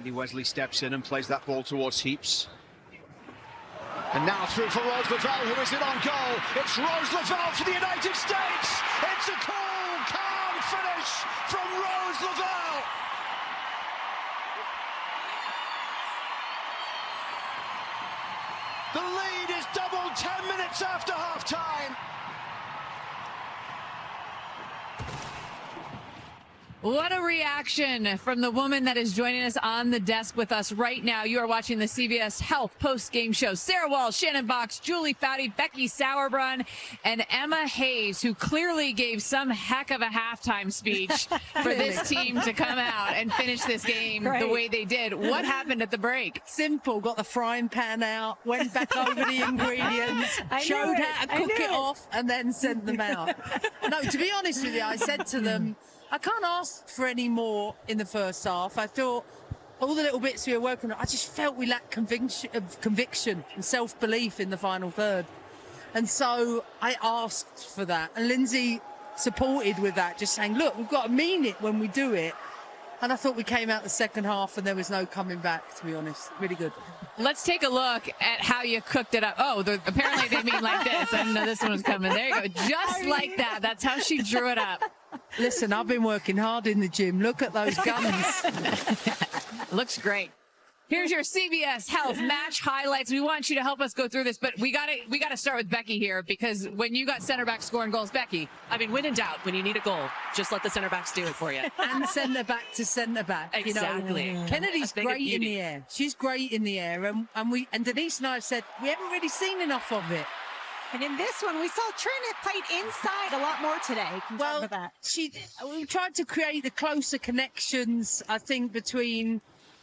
Andy Wesley steps in and plays that ball towards Heaps. And now through for Rose Lavelle, who is it on goal? It's Rose Lavelle for the United States! It's a cool, calm finish from Rose Lavelle! The lead is doubled 10 minutes after half-time. What a reaction from the woman that is joining us on the desk with us right now. You are watching the CBS Health post-game show. Sara Walsh, Shannon Boxx, Julie Foudy, Becky Sauerbrunn, and Emma Hayes, who clearly gave some heck of a halftime speech for this team to come out and finish this game the way they did. What happened at the break? Simple. Got the frying pan out, went back over the ingredients, showed how to cook it off, and then sent them out. No, to be honest with you, I said to them, I can't ask for any more in the first half. I thought all the little bits we were working on, I just felt we lacked conviction and self-belief in the final third. And so I asked for that. And Lindsay supported with that, just saying, look, we've got to mean it when we do it. And I thought we came out the second half and there was no coming back, to be honest. Really good. Let's take a look at how you cooked it up. Oh, apparently they mean like this. I didn't know this one was coming. There you go. Just like that. That's how she drew it up. Listen, I've been working hard in the gym. Look at those guns. Looks great. Here's your CBS Health match highlights. We want you to help us go through this, but we got to start with Becky here, because when you got center back scoring goals, Becky. I mean, when in doubt, when you need a goal, just let the center backs do it for you. And centre back to centre back. Exactly. You know, Kennedy's great in the air. She's great in the air, and Denise and I have said we haven't really seen enough of it. And in this one, we saw Trinity played inside a lot more today. Well, we tried to create the closer connections, I think, between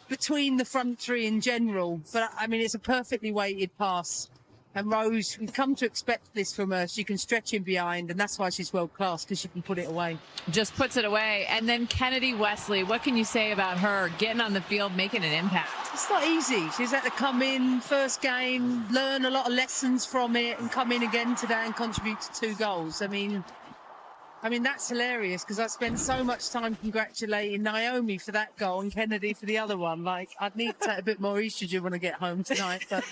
the front three in general. But, I mean, it's a perfectly weighted pass. And Rose, we've come to expect this from her. She can stretch in behind, and that's why she's world-class, because she can put it away. Just puts it away. And then Kennedy Wesley, what can you say about her getting on the field, making an impact? It's not easy. She's had to come in first game, learn a lot of lessons from it, and come in again today and contribute to 2 goals. I mean, that's hilarious, because I spent so much time congratulating Naomi for that goal and Kennedy for the other one. Like, I'd need to take a bit more estrogen when I get home tonight. But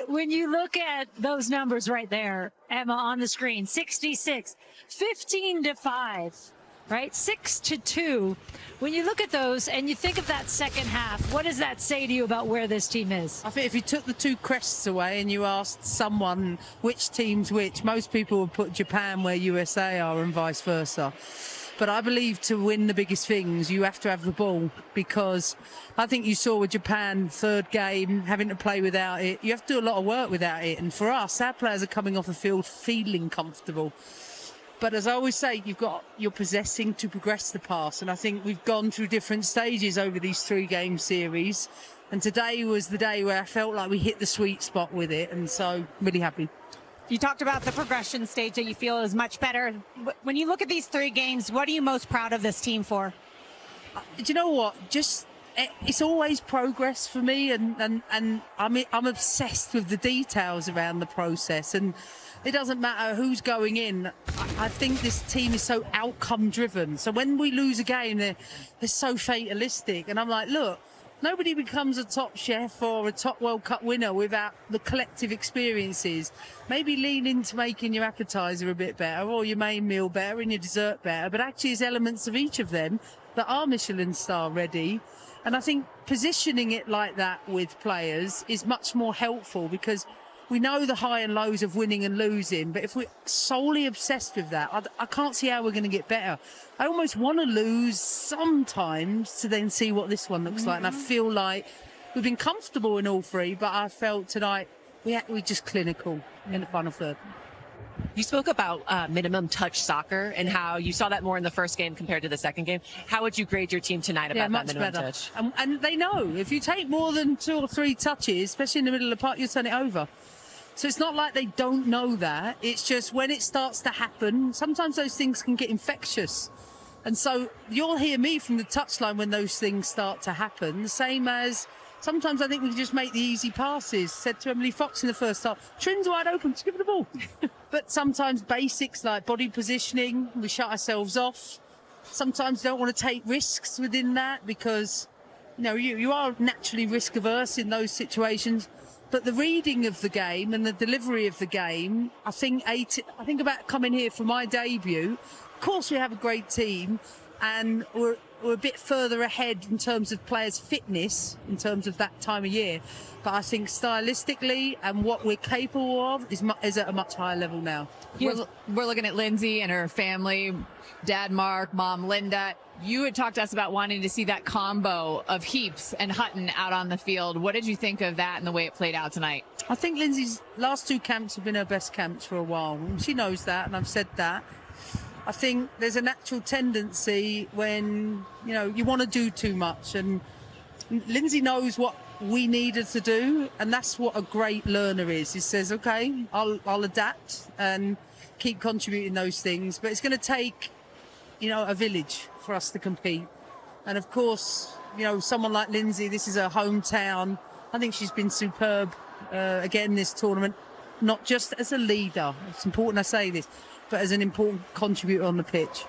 when you look at those numbers right there, Emma, on the screen, 66, 15-5, right? 6-2. When you look at those and you think of that second half, what does that say to you about where this team is? I think if you took the 2 crests away and you asked someone which team's which, most people would put Japan where USA are and vice versa. But I believe to win the biggest things, you have to have the ball, because I think you saw with Japan, third game, having to play without it. You have to do a lot of work without it. And for us, our players are coming off the field feeling comfortable. But as I always say, you're possessing to progress the pass. And I think we've gone through different stages over these 3-game series. And today was the day where I felt like we hit the sweet spot with it. And so, really happy. You talked about the progression stage that you feel is much better. When you look at these 3 games, what are you most proud of this team for? Do you know what? It's always progress for me, and I'm obsessed with the details around the process, and it doesn't matter who's going in. I think this team is so outcome driven. So when we lose a game, they're so fatalistic, and I'm like, look, nobody becomes a top chef or a top World Cup winner without the collective experiences. Maybe lean into making your appetizer a bit better, or your main meal better, and your dessert better. But actually, there's elements of each of them that are Michelin star ready. And I think positioning it like that with players is much more helpful, because we know the high and lows of winning and losing, but if we're solely obsessed with that, I can't see how we're going to get better. I almost want to lose sometimes to then see what this one looks like. And I feel like we've been comfortable in all 3, but I felt tonight we're just clinical in the final third. You spoke about minimum touch soccer and how you saw that more in the first game compared to the second game. How would you grade your team tonight about that minimum touch? And they know if you take more than 2 or 3 touches, especially in the middle of the park, you'll turn it over. So it's not like they don't know that. It's just when it starts to happen, sometimes those things can get infectious. And so you'll hear me from the touchline when those things start to happen, the same as sometimes I think we can just make the easy passes. Said to Emily Fox in the first half, Trin's wide open, just give her the ball. But sometimes basics like body positioning, we shut ourselves off. sometimes don't want to take risks within that because, you are naturally risk averse in those situations. But the reading of the game and the delivery of the game, I think about coming here for my debut. Of course, we have a great team, and we're a bit further ahead in terms of players' fitness in terms of that time of year. But I think stylistically and what we're capable of is at a much higher level now. We're looking at Lindsay and her family, Dad Mark, Mom Linda. You had talked to us about wanting to see that combo of Heaps and Hutton out on the field. What did you think of that and the way it played out tonight? I think Lindsay's last 2 camps have been her best camps for a while. And she knows that, and I've said that. I think there's a natural tendency when, you want to do too much. And Lindsay knows what we need her to do, and that's what a great learner is. He says, okay, I'll adapt and keep contributing those things. But it's going to take, a village for us to compete. And of course, someone like Lindsay, this is her hometown. I think she's been superb again this tournament, not just as a leader. It's important I say this, but as an important contributor on the pitch.